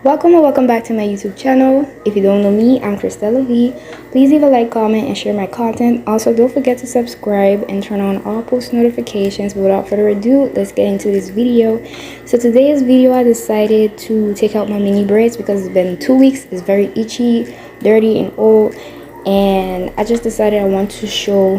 Welcome or welcome back to my YouTube channel. If you don't know me, I'm Christella V. Please leave a like, comment, and share my content. Also, don't forget to subscribe and turn on all post notifications. But without further ado, let's get into this video. So today's video, I decided to take out my mini braids because it's been 2 weeks. It's very itchy, dirty, and old. And I just decided I want to show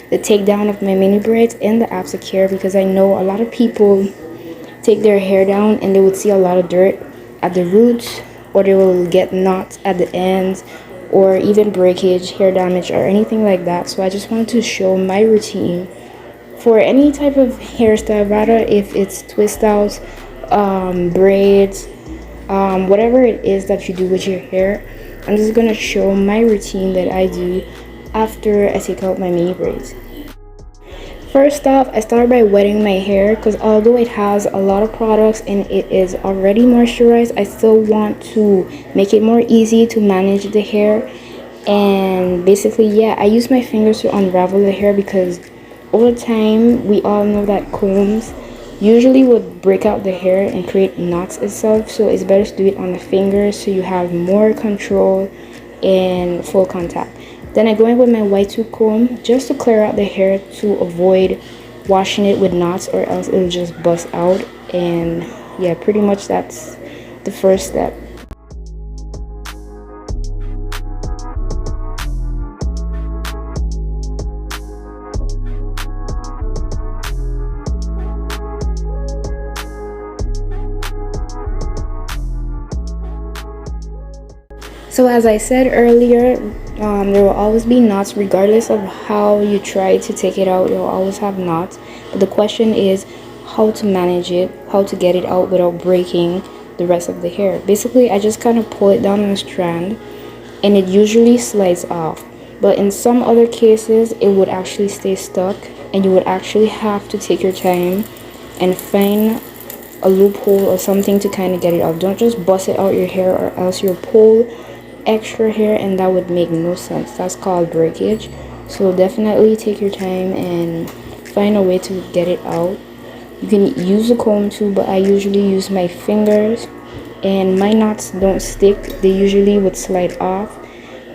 the takedown of my mini braids in the Aftercare because I know a lot of people take their hair down and they would see a lot of dirt at the roots, or they will get knots at the ends, or even breakage, hair damage, or anything like that. So I just wanted to show my routine for any type of hairstyle, rather if it's twist outs, braids, whatever it is that you do with your hair. I'm just gonna show my routine that I do after I take out my mini braids. First off, I start by wetting my hair because although it has a lot of products and it is already moisturized, I still want to make it more easy to manage the hair. And basically, yeah, I use my fingers to unravel the hair because over time, we all know that combs usually would break out the hair and create knots itself. So it's better to do it on the fingers so you have more control and full contact. Then I go in with my white tooth comb just to clear out the hair to avoid washing it with knots, or else it'll just bust out. And yeah, pretty much that's the first step. So as I said earlier, there will always be knots regardless of how you try to take it out. You'll always have knots, but the question is how to manage it, how to get it out without breaking the rest of the hair. Basically, I just kind of pull it down on a strand and it usually slides off, but in some other cases it would actually stay stuck and you would actually have to take your time and find a loophole or something to kind of get it out. Don't just bust it out your hair, or else you'll pull extra hair and that would make no sense. That's called breakage. So definitely take your time and find a way to get it out. You can use a comb too, but I usually use my fingers, and my knots don't stick. They usually would slide off,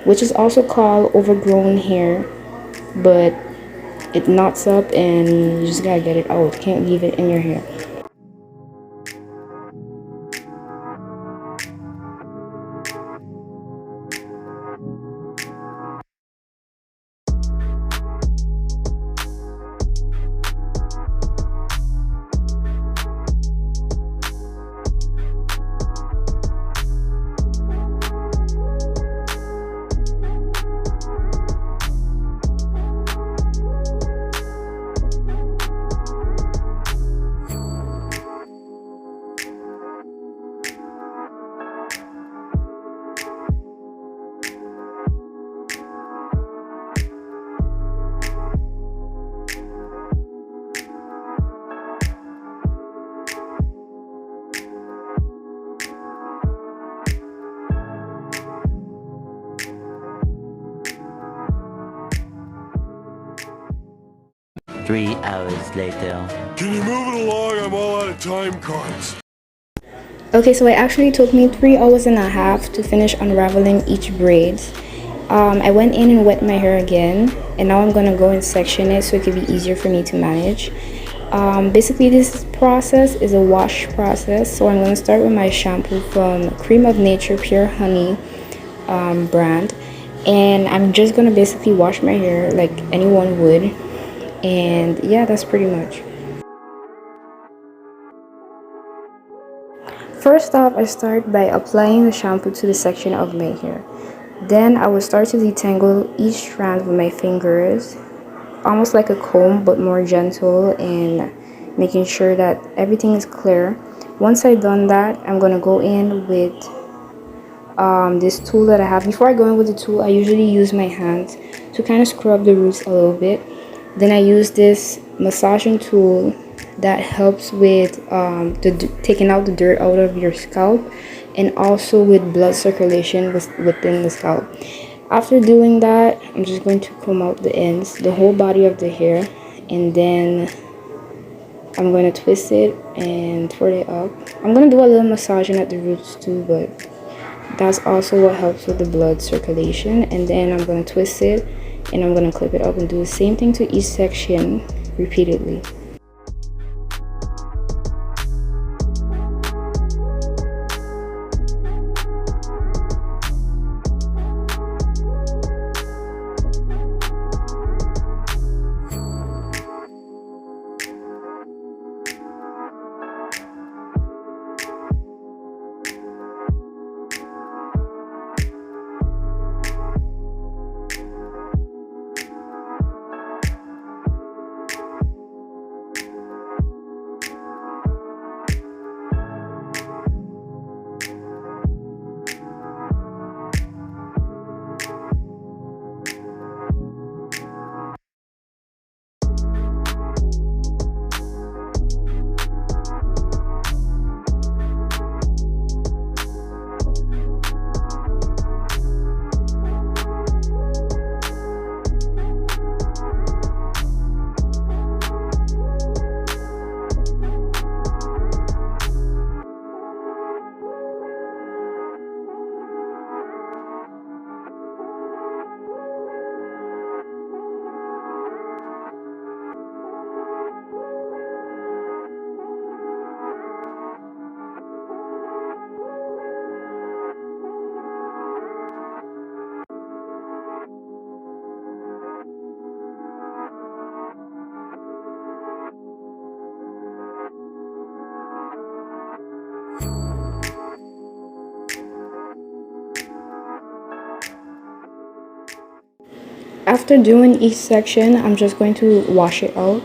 which is also called overgrown hair, but it knots up and you just gotta get it out. Can't leave it in your hair. Three hours later. Can you move it along? I'm all out of time cards. Okay, so it actually took me 3 hours and a half to finish unraveling each braid. I went in and wet my hair again, and now I'm gonna go and section it so it could be easier for me to manage. Basically, this process is a wash process, so I'm gonna start with my shampoo from CREME of Nature Pure Honey brand, and I'm just gonna basically wash my hair like anyone would. And yeah, that's pretty much. First off, I start by applying the shampoo to the section of my hair. Then I will start to detangle each strand with my fingers, almost like a comb but more gentle, and making sure that everything is clear. Once I've done that, I'm gonna go in with this tool that I have. Before I go in with the tool, I usually use my hands to kind of scrub the roots a little bit. Then I use this massaging tool that helps with taking out the dirt out of your scalp, and also with blood circulation within the scalp. After doing that, I'm just going to comb out the ends, the whole body of the hair, and then I'm going to twist it and twirl it up. I'm going to do a little massaging at the roots too, but that's also what helps with the blood circulation. And then I'm going to twist it and I'm going to clip it up and do the same thing to each section repeatedly. After doing each section, I'm just going to wash it out.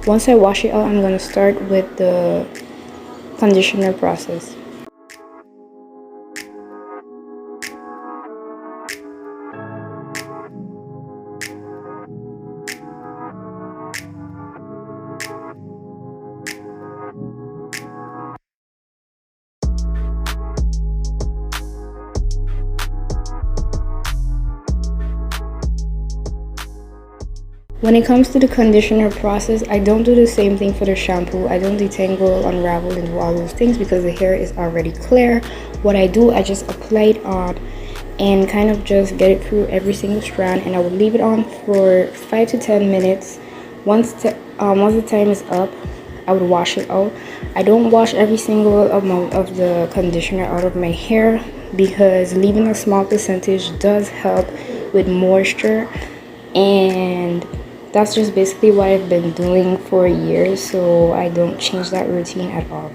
Once I wash it out, I'm going to start with the conditioner process. When it comes to the conditioner process, I don't do the same thing for the shampoo. I don't detangle, unravel, and do all those things because the hair is already clear. What I do, I just apply it on and kind of just get it through every single strand, and I would leave it on for 5 to 10 minutes. Once the time is up, I would wash it out. I don't wash every single amount of the conditioner out of my hair because leaving a small percentage does help with moisture, and that's just basically what I've been doing for years, so I don't change that routine at all.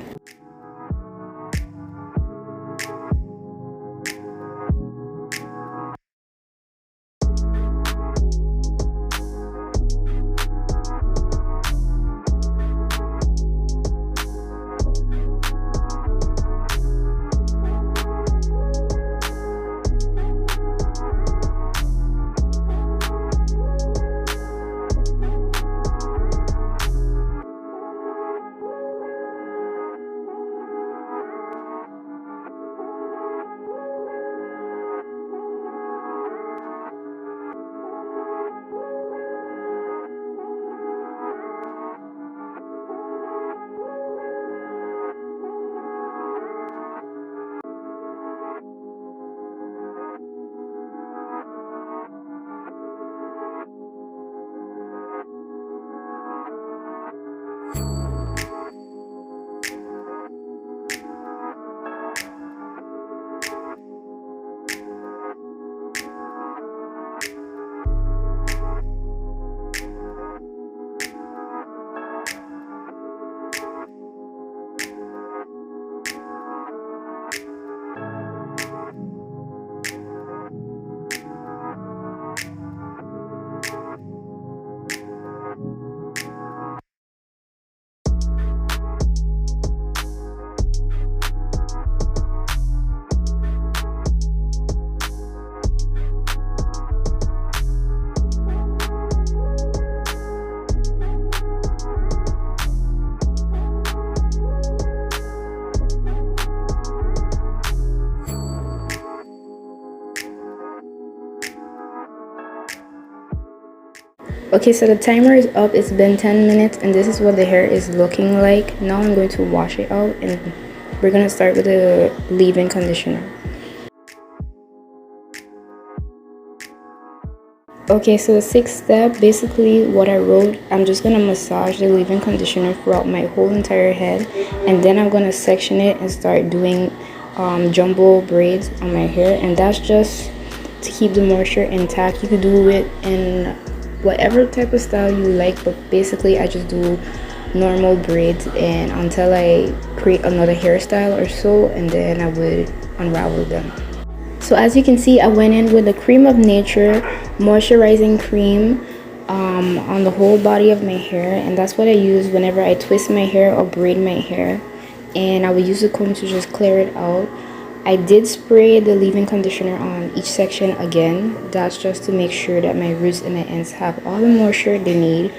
Okay, so the timer is up. It's been 10 minutes and this is what the hair is looking like. Now I'm going to wash it out and we're gonna start with the leave-in conditioner. Okay, so the sixth step, basically what I wrote, I'm just gonna massage the leave-in conditioner throughout my whole entire head, and then I'm gonna section it and start doing jumbo braids on my hair, and that's just to keep the moisture intact. You could do it in whatever type of style you like, but basically I just do normal braids and until I create another hairstyle or so, and then I would unravel them. So as you can see, I went in with the Creme of Nature moisturizing cream on the whole body of my hair, and that's what I use whenever I twist my hair or braid my hair, and I will use the comb to just clear it out. I did spray the leave-in conditioner on each section again. That's just to make sure that my roots and my ends have all the moisture they need.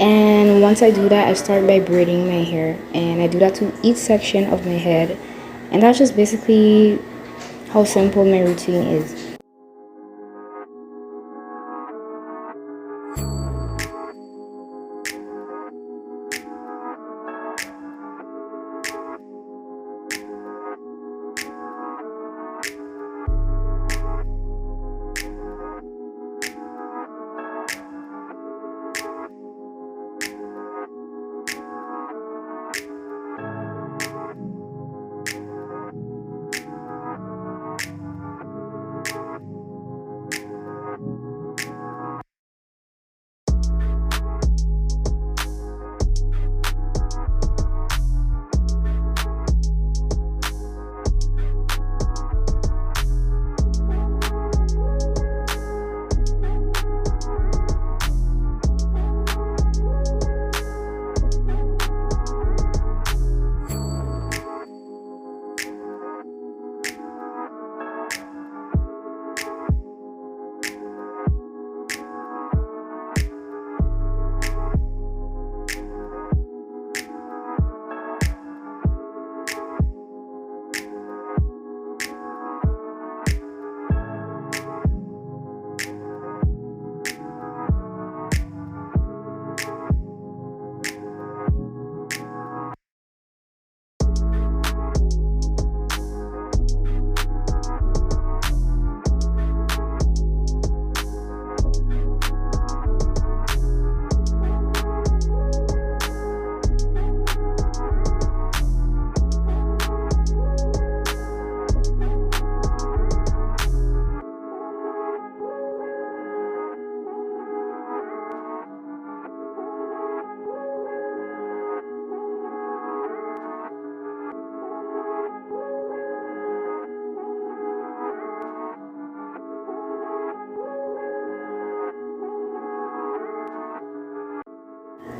And once I do that, I start by braiding my hair, and I do that to each section of my head, and that's just basically how simple my routine is.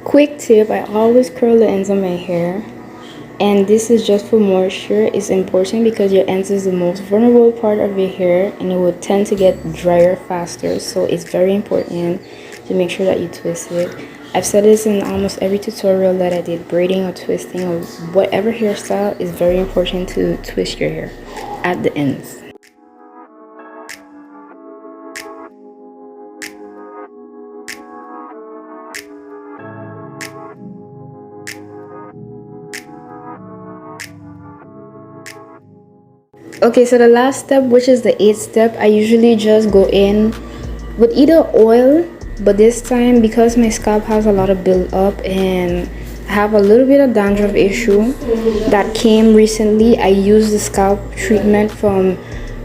Quick tip, I always curl the ends of my hair, and this is just for moisture. It's important because your ends is the most vulnerable part of your hair and it will tend to get drier faster, so it's very important to make sure that you twist it. I've said this in almost every tutorial that I did, braiding or twisting or whatever hairstyle, is very important to twist your hair at the ends. Okay, so the last step, which is the eighth step, I usually just go in with either oil, but this time because my scalp has a lot of build up and I have a little bit of dandruff issue that came recently, I used the scalp treatment from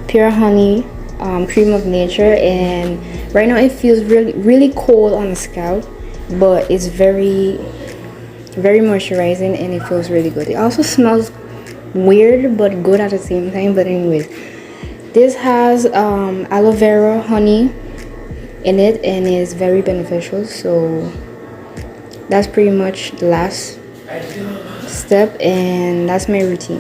Pure Honey Creme of Nature, and right now it feels really cold on the scalp, but it's very moisturizing and it feels really good. It also smells weird but good at the same time. But anyways, this has aloe vera honey in it and is very beneficial, so that's pretty much the last step and that's my routine.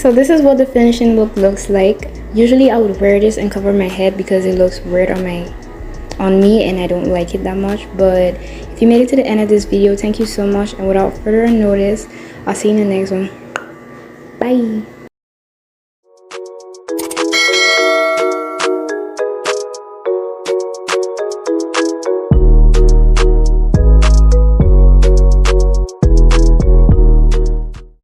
So this is what the finishing look looks like. Usually I would wear this and cover my head because it looks weird on me and I don't like it that much. But if you made it to the end of this video, thank you so much, and without further notice, I'll see you in the next one. Bye.